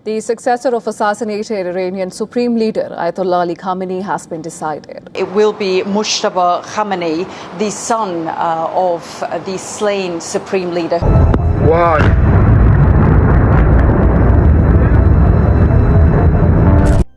The successor of assassinated Iranian Supreme Leader Ayatollah Ali Khamenei has been decided. It will be Mojtaba Khamenei, the son of the slain Supreme Leader. Why?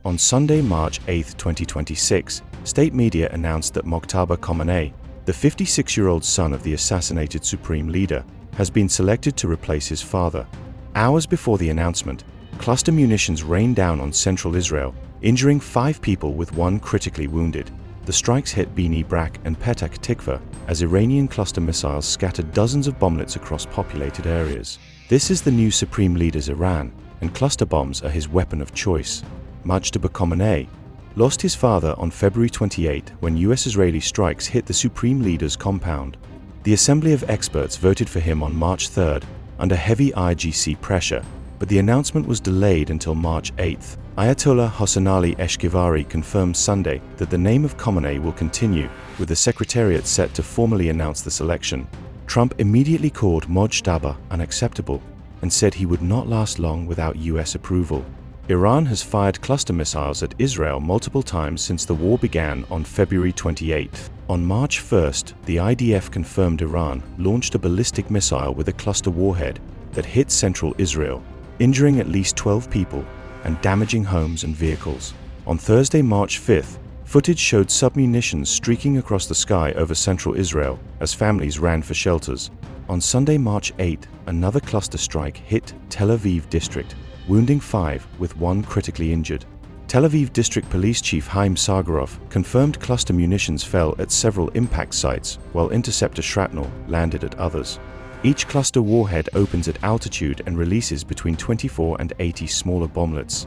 On Sunday, March 8, 2026, state media announced that Mojtaba Khamenei, the 56-year-old son of the assassinated Supreme Leader, has been selected to replace his father. Hours before the announcement, cluster munitions rained down on central Israel, injuring 5 people with 1 critically wounded. The strikes hit Bnei, Brak and Petach, Tikva, as Iranian cluster missiles scattered dozens of bomblets across populated areas. This is the new Supreme Leader's Iran, and cluster bombs are his weapon of choice. Mojtaba Khamenei lost his father on February 28 when US-Israeli strikes hit the Supreme Leader's compound. The Assembly of Experts voted for him on March 3 under heavy IRGC pressure, but the announcement was delayed until March 8. Ayatollah Hosseinali Eshkevari confirmed Sunday that the name of Khamenei will continue, with the secretariat set to formally announce the selection. Trump immediately called Mojtaba unacceptable and said he would not last long without US approval. Iran has fired cluster missiles at Israel multiple times since the war began on February 28. On March 1, the IDF confirmed Iran launched a ballistic missile with a cluster warhead that hit central Israel, injuring at least 12 people and damaging homes and vehicles. On Thursday, March 5, footage showed submunitions streaking across the sky over central Israel as families ran for shelters. On Sunday, March 8, another cluster strike hit Tel Aviv district, wounding 5 with 1 critically injured. Tel Aviv District Police Chief Haim Sargarov confirmed cluster munitions fell at several impact sites, while interceptor shrapnel landed at others. Each cluster warhead opens at altitude and releases between 24 and 80 smaller bomblets,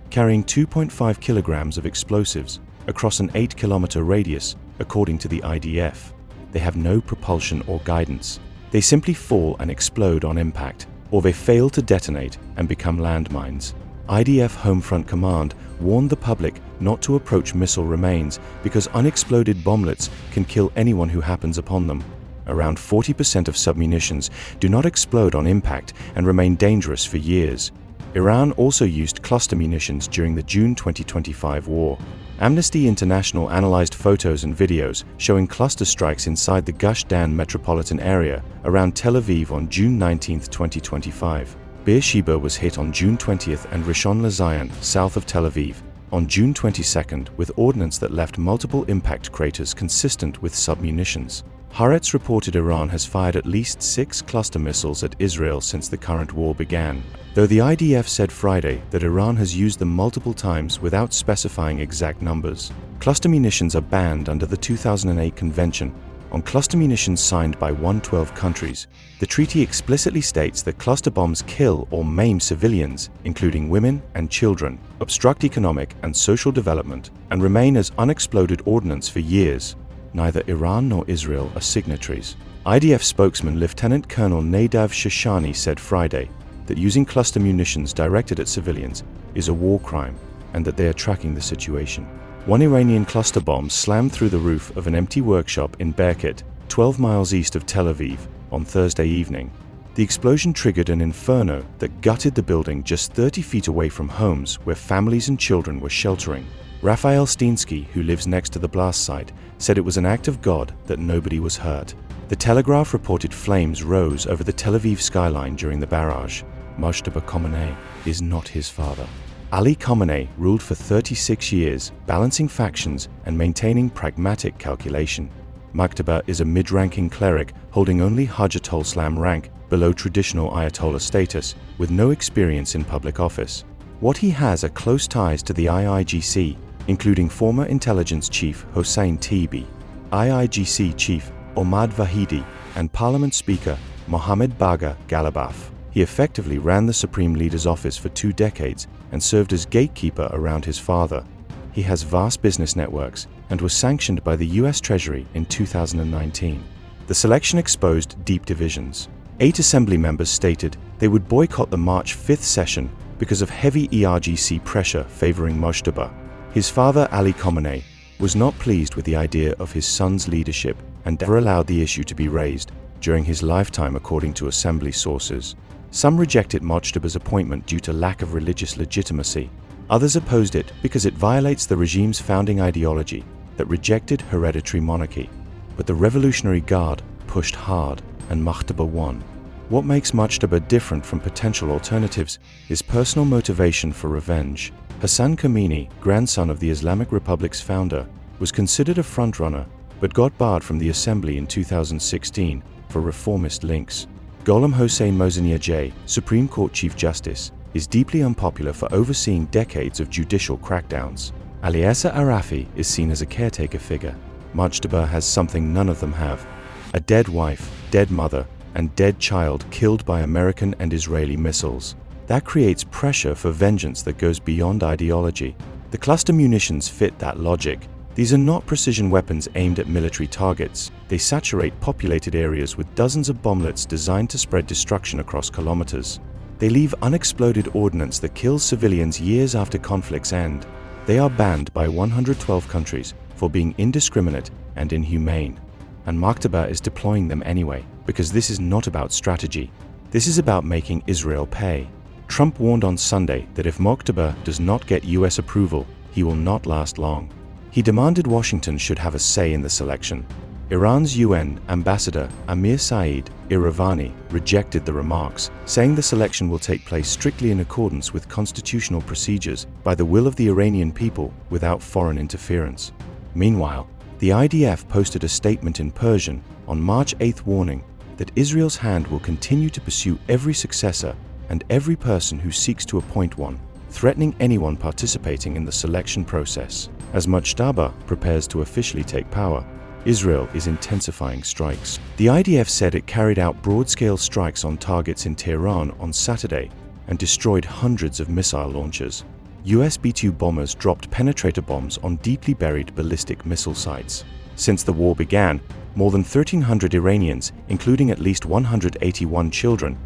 carrying 2.5 kilograms of explosives across an 8-kilometer radius, according to the IDF. They have no propulsion or guidance. They simply fall and explode on impact, or they fail to detonate and become landmines. IDF Homefront Command warned the public not to approach missile remains because unexploded bomblets can kill anyone who happens upon them. Around 40% of submunitions do not explode on impact and remain dangerous for years. Iran also used cluster munitions during the June 2025 war. Amnesty International analyzed photos and videos showing cluster strikes inside the Gush Dan metropolitan area around Tel Aviv on June 19, 2025. Beersheba was hit on June 20th and Rishon LeZion, south of Tel Aviv, on June 22nd with ordnance that left multiple impact craters consistent with submunitions. Haaretz reported Iran has fired at least 6 cluster missiles at Israel since the current war began, though the IDF said Friday that Iran has used them multiple times without specifying exact numbers. Cluster munitions are banned under the 2008 Convention on Cluster Munitions signed by 112 countries. The treaty explicitly states that cluster bombs kill or maim civilians, including women and children, obstruct economic and social development, and remain as unexploded ordnance for years. Neither Iran nor Israel are signatories. IDF spokesman Lieutenant Colonel Nadav Shoshani said Friday that using cluster munitions directed at civilians is a war crime and that they are tracking the situation. One Iranian cluster bomb slammed through the roof of an empty workshop in Brak, 12 miles east of Tel Aviv, on Thursday evening. The explosion triggered an inferno that gutted the building just 30 feet away from homes where families and children were sheltering. Raphael Stinsky, who lives next to the blast site, said it was an act of God that nobody was hurt. The Telegraph reported flames rose over the Tel Aviv skyline during the barrage. Mojtaba Khamenei is not his father. Ali Khamenei ruled for 36 years, balancing factions and maintaining pragmatic calculation. Mojtaba is a mid-ranking cleric holding only Hajjatol Islam rank below traditional Ayatollah status, with no experience in public office. What he has are close ties to the IRGC, including former intelligence chief Hossein Tibi, IRGC chief Omad Vahidi, and Parliament Speaker Mohammed Bagher Ghalibaf. He effectively ran the Supreme Leader's office for 2 decades and served as gatekeeper around his father. He has vast business networks and was sanctioned by the US Treasury in 2019. The selection exposed deep divisions. 8 assembly members stated they would boycott the March 5th session because of heavy IRGC pressure favoring Mojtaba. His father, Ali Khamenei, was not pleased with the idea of his son's leadership and never allowed the issue to be raised during his lifetime, according to assembly sources. Some rejected Mojtaba's appointment due to lack of religious legitimacy. Others opposed it because it violates the regime's founding ideology that rejected hereditary monarchy. But the Revolutionary Guard pushed hard, and Mojtaba won. What makes Mojtaba different from potential alternatives is personal motivation for revenge. Hassan Khamenei, grandson of the Islamic Republic's founder, was considered a frontrunner but got barred from the assembly in 2016 for reformist links. Gholam Hossein Mosniajeh, Supreme Court Chief Justice, is deeply unpopular for overseeing decades of judicial crackdowns. Eliezer Arafi is seen as a caretaker figure. Mojtaba has something none of them have: a dead wife, dead mother, and dead child killed by American and Israeli missiles. That creates pressure for vengeance that goes beyond ideology. The cluster munitions fit that logic. These are not precision weapons aimed at military targets. They saturate populated areas with dozens of bomblets designed to spread destruction across kilometers. They leave unexploded ordnance that kills civilians years after conflicts end. They are banned by 112 countries for being indiscriminate and inhumane. And Mojtaba is deploying them anyway, because this is not about strategy. This is about making Israel pay. Trump warned on Sunday that if Mojtaba does not get US approval, he will not last long. He demanded Washington should have a say in the selection. Iran's UN ambassador Amir Saeed Iravani rejected the remarks, saying the selection will take place strictly in accordance with constitutional procedures by the will of the Iranian people without foreign interference. Meanwhile, the IDF posted a statement in Persian on March 8 warning that Israel's hand will continue to pursue every successor and every person who seeks to appoint one, threatening anyone participating in the selection process. As Mojtaba prepares to officially take power, Israel is intensifying strikes. The IDF said it carried out broad-scale strikes on targets in Tehran on Saturday and destroyed hundreds of missile launchers. US B-2 bombers dropped penetrator bombs on deeply buried ballistic missile sites. Since the war began, more than 1,300 Iranians, including at least 181 children,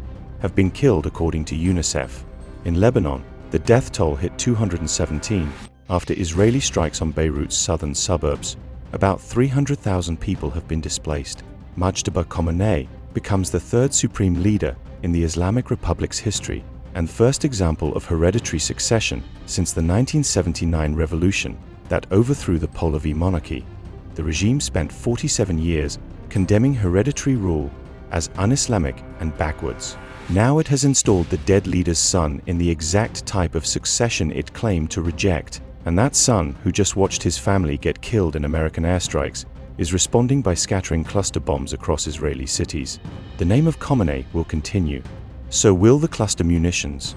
have been killed according to UNICEF. In Lebanon, the death toll hit 217 after Israeli strikes on Beirut's southern suburbs. About 300,000 people have been displaced. Mojtaba Khamenei becomes the third supreme leader in the Islamic Republic's history and first example of hereditary succession since the 1979 revolution that overthrew the Pahlavi monarchy. The regime spent 47 years condemning hereditary rule as un-Islamic and backwards. Now it has installed the dead leader's son in the exact type of succession it claimed to reject. And that son, who just watched his family get killed in American airstrikes, is responding by scattering cluster bombs across Israeli cities. The name of Khamenei will continue. So will the cluster munitions.